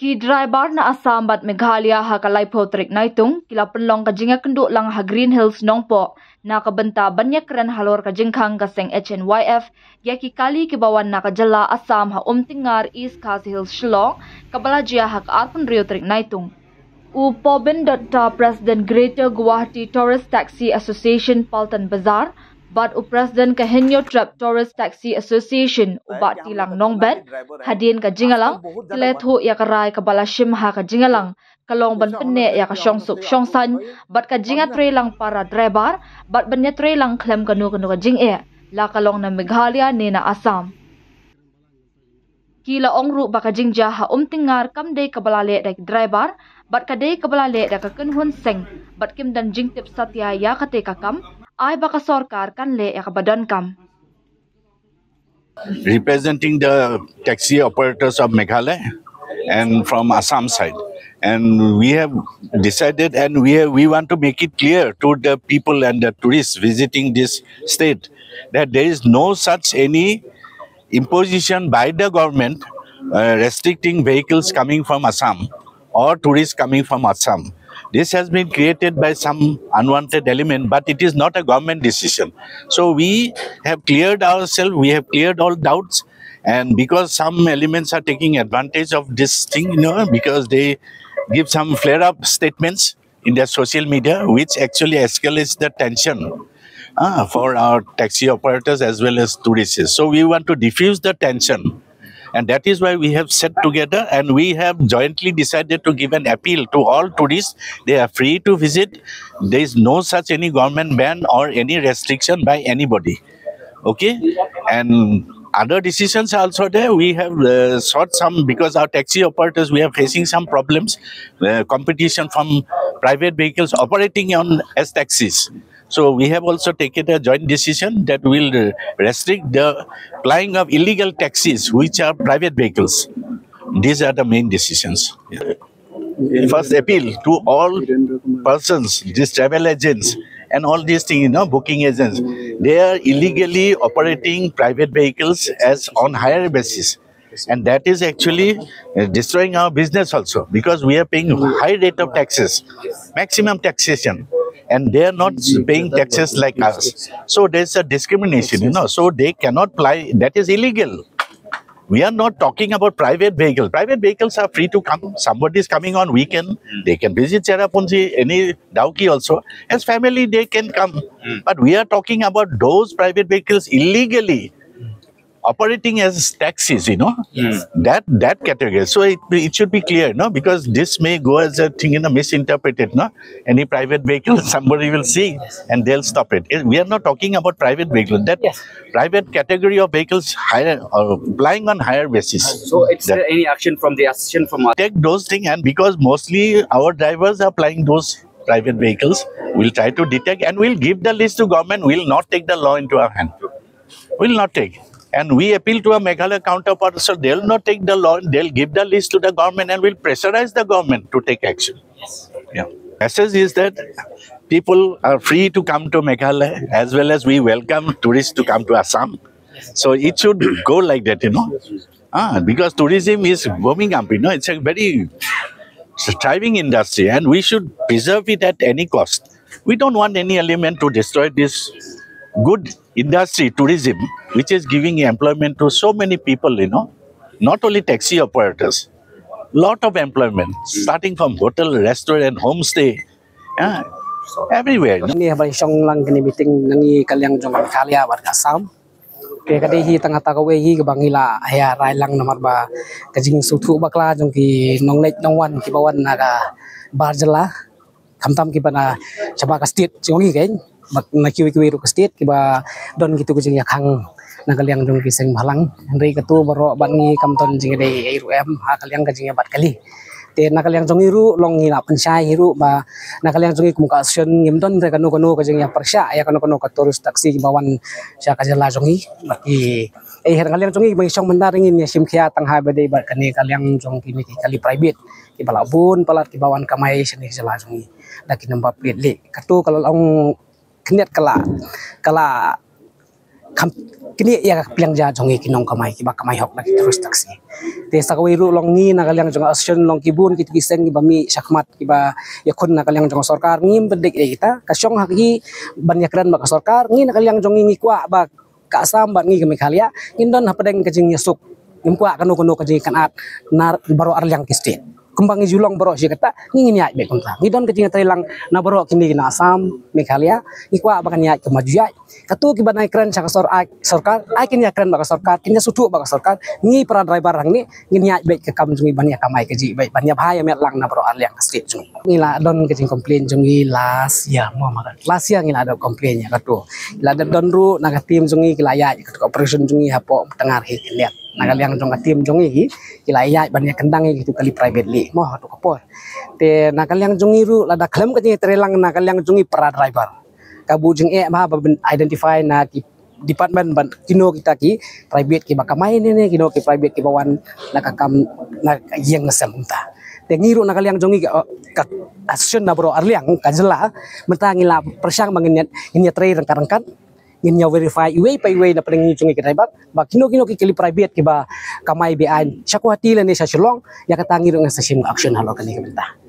Ki driver na Assam bat Meghalaya ha kalay potrik naitung kila penlong kajinga kenduk lang ha Green Hills nongpo na kabenta banyak keren halor kajingkang kaseng HNYF ya ki kali kibawan na kajala Assam ha tingar East Khasi Hills Shillong kabalajia ha kaarpun rio trik naitung. Pobin Datta President Greater Guwahati Tourist Taxi Association Paltan Bazar bat President Kahenyo Trap Tourist Taxi Association ubat tilang nongben hadin ka jingalang tiletho ya karai kabala shimha ka jingalang kalong ban penne ya ka shongsuk shongsan bat ka jinga trelang para driver bat banya trelang klem kanu ka jing la kalong na Meghalaya ni na Assam kila ongru baka jingja ha tingar kamde kabalale dak driver bat kade kabalale dak kenhun seng bat kim dan jingtip satya ya kate kakam ay baka sorkar kan le badan kam. Representing the taxi operators of Meghalaya and from Assam side, and we have decided and we want to make it clear to the people and the tourists visiting this state that there is no such any imposition by the government restricting vehicles coming from Assam or tourists coming from Assam. This has been created by some unwanted element, but it is not a government decision. So we have cleared ourselves, we have cleared all doubts, and because some elements are taking advantage of this thing, because they give some flare-up statements in their social media, which actually escalates the tension for our taxi operators as well as tourists. So we want to diffuse the tension. And that is why we have sat together and we have jointly decided to give an appeal to all tourists. They are free to visit. There is no such any government ban or any restriction by anybody. Okay? And other decisions are also there. We have sought some, because our taxi operators, we are facing some problems. Competition from private vehicles operating as taxis. So we have also taken a joint decision that will restrict the flying of illegal taxis, which are private vehicles. These are the main decisions. First appeal to all persons, these travel agents and all these things, booking agents, they are illegally operating private vehicles as on hire basis. And that is actually destroying our business also, because we are paying high rate of taxes, maximum taxation. And they are not paying taxes like us. So there's a discrimination, so they cannot fly. That is illegal. We are not talking about private vehicles. Private vehicles are free to come. Somebody is coming on weekend, they can visit Cherrapunji, any Dauki also. As family, they can come. But we are talking about those private vehicles illegally operating as taxis, that category. So it should be clear, because this may go as a thing, misinterpreted, Any private vehicle, somebody will see and they'll stop it. We are not talking about private vehicles. That private category of vehicles flying on higher basis. So it's any action from the association from us? Take those things, and because mostly our drivers are flying those private vehicles, we'll try to detect and we'll give the list to government. We'll not take the law into our hand. We'll not take. And we appeal to our Meghalaya counterpart, so they'll not take the law, they'll give the list to the government and will pressurize the government to take action. Yeah. Message is that people are free to come to Meghalaya, as well as we welcome tourists to come to Assam. So it should go like that, because tourism is booming up, it's a very thriving industry and we should preserve it at any cost. We don't want any element to destroy this good industry, tourism, which is giving employment to so many people, not only taxi operators, lot of employment, starting from hotel, restaurant, homestay, everywhere. Ini habang siyang lang kini meeting nangi kalyang jong Meghalaya warga Assam. Kaya kadai tengah tagawe hi kabangila aya rai lang namar ba kajing suthu bakla jong ki nonglek nongwan ki bawan naga barjala kamtam ki bana coba ka state jongi kan na kiwi-kiwi ru ka state ki ba don gitu kujing yakhang nagalyang jong ki seng bhalang rei katu baro bangi kamton jing dei ru em ha kalyang kajing bat kali te nakalyang jong iru long ina pansai iru ba nakalyang jong kum ka action ngimdon re kanu kajing ya persya ya kanu ka turus taksi ki bawan sya kajala jongi baki her kalyang jong bang song mendaringin ya simkhia tangha bade ba kani kalyang jong ki kali private ki balabun palat ki bawan kamai seni jala jongi daki namba plate le katu kalau long keniat kala kini ya piang ja jongi kinong kamai kiba kamai hok lagi terus taksi te sakawai ru long ni nakaliang jong action long kibun kit kiseng kiba mi syakmat kiba yakun nakaliang jong sarkar ngim bedek kita kasyong haki banyakran bak sarkar ngi nakaliang jong ngi kwa ba ka Assam bat ngi ke Meghalaya ngindon hapadeng kajing nyesuk ngim kwa kanu kajing kanat nar baro arliang ki state kembang julong baro si kata ngin ya be kontra ngidon kajing telang na baro kini kina Assam Meghalaya ikwa bakan ya ke maju katu kiba naik keren cak sarkar ai kin ya keren bak sarkar kin ya sutu bak sarkar ngi para driver hang ni ngin ya be ke kam jungi banyak kamai keji be banyak bahaya met lang na baro arliang state jungi ngila don kajing komplain jungi las ya mo makan las ya ngila ada komplain ya katu la don ru naga tim jungi kilaya ke operation jungi hapo tengar hi lihat nakaliang jong tim jongi hi kilaya banyak kendang gitu kali privately moh tu kapor te nakaliang jongi ru lada klaim kajing terelang nakaliang jongi para driver kabu jeng mah identify na department ban kino kita ki private ki bakamai ne kino ki private ki bawan nakakam na yang nasamta te ngiru nakaliang jongi ka action na bro arliang kajela mentangila persang manginyat inya tray rangkan inya verify iwe pa iwe na pring jongi ki driver ba kino ki kili private ki ba kamai bean syakwati le ne sa silong ya katangiru ng sa sim action halo kani kabenta